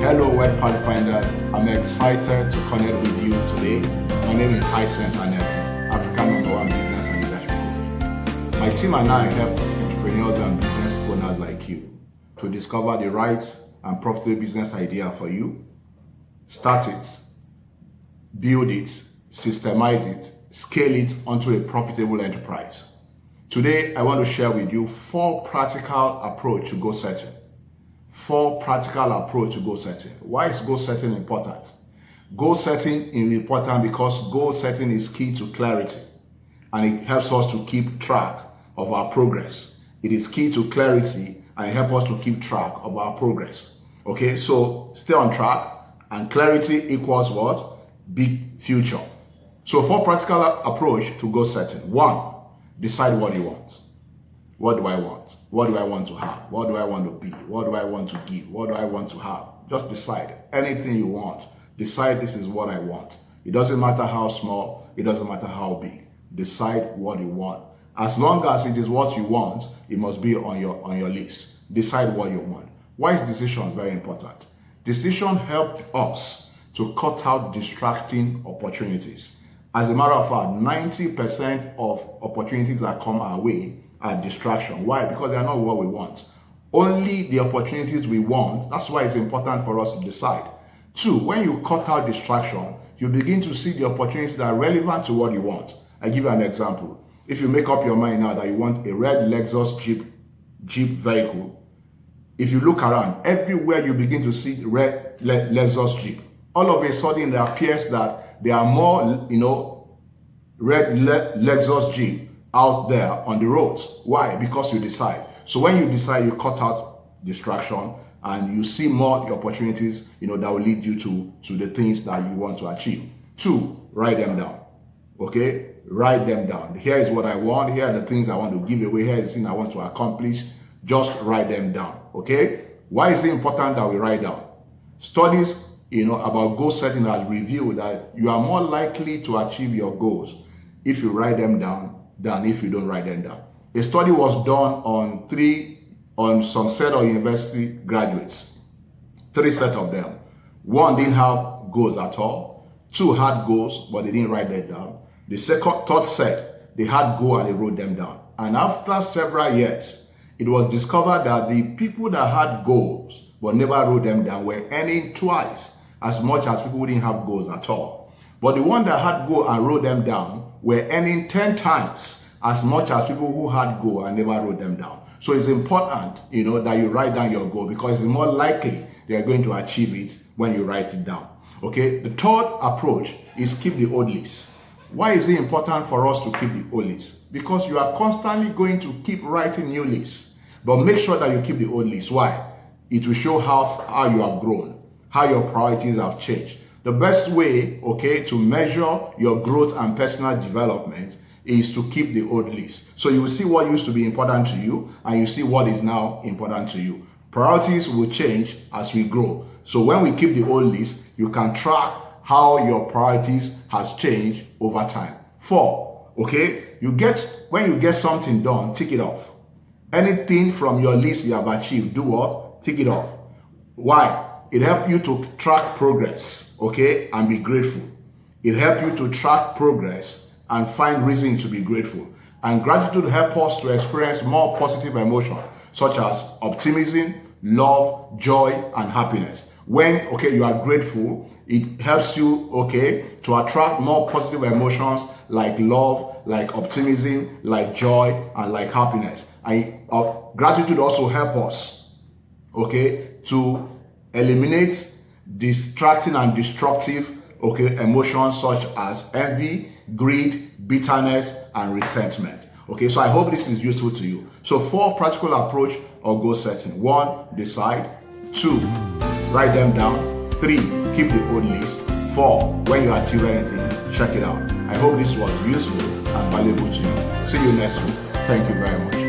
Hello, web pathfinders. I'm excited to connect with you today. My name is Hyacinth Aneke, African #1 business and leadership coach. My team and I help entrepreneurs and business owners like you to discover the right and profitable business idea for you, start it, build it, systemize it, scale it onto a profitable enterprise. Today, I want to share with you 4 practical approach to goal setting. 4 practical approach to goal setting. Why is goal setting important? Goal setting is important because goal setting is key to clarity and it helps us to keep track of our progress. It is key to clarity and it helps us to keep track of our progress. Okay, so stay on track, and clarity equals what? Big future. So 4 practical approach to goal setting. 1, decide what you want. What do I want? What do I want to have? What do I want to be? What do I want to give? What do I want to have? Just decide anything you want. Decide this is what I want. It doesn't matter how small, it doesn't matter how big. Decide what you want. As long as it is what you want, it must be on your list. Decide what you want. Why is decision very important? Decision helps us to cut out distracting opportunities. As a matter of fact, 90% of opportunities that come our way are distraction. Why? Because they are not what we want. Only the opportunities we want. That's why it's important for us to decide. 2, when you cut out distraction, you begin to see the opportunities that are relevant to what you want. I give you an example. If you make up your mind now that you want a red Lexus Jeep vehicle, if you look around, everywhere you begin to see red Lexus Jeep, all of a sudden it appears that there are more, red Lexus Jeep out there on the roads. Why? Because you decide. So when you decide, you cut out distraction and you see more opportunities, that will lead you to the things that you want to achieve. 2, write them down. Okay? Write them down. Here is what I want. Here are the things I want to give away. Here is the thing I want to accomplish. Just write them down. Okay? Why is it important that we write down? Studies, about goal setting has revealed that you are more likely to achieve your goals if you write them down than if you don't write them down. A study was done on some set of university graduates. 3 set of them. 1 didn't have goals at all. 2 had goals, but they didn't write them down. The third set, they had goals and they wrote them down. And after several years, it was discovered that the people that had goals but never wrote them down were earning twice as much as people who didn't have goals at all. But the one that had goals and wrote them down were earning 10 times as much as people who had goals and never wrote them down. So it's important, that you write down your goal because it's more likely they are going to achieve it when you write it down. Okay. The 3rd approach is keep the old list. How is it important for us to keep the old list? Because you are constantly going to keep writing new lists, but make sure that you keep the old list. Why? It will show how you have grown, how your priorities have changed. The best way, to measure your growth and personal development is to keep the old list. So you will see what used to be important to you and you see what is now important to you. Priorities will change as we grow. So when we keep the old list, you can track how your priorities has changed over time. 4, when you get something done, tick it off. Anything from your list you have achieved, do what? Tick it off. Why? It helps you to track progress, and be grateful. It helps you to track progress and find reason to be grateful. And gratitude helps us to experience more positive emotions, such as optimism, love, joy, and happiness. When, you are grateful, it helps you, to attract more positive emotions like love, like optimism, like joy, and like happiness. And gratitude also helps us, to eliminate distracting and destructive emotions such as envy, greed, bitterness, and resentment. So I hope this is useful to you. So 4 practical approach or goal setting. 1, decide. 2, write them down. 3, keep the old list. 4, when you achieve anything, check it out. I hope this was useful and valuable to you. See you next week. Thank you very much.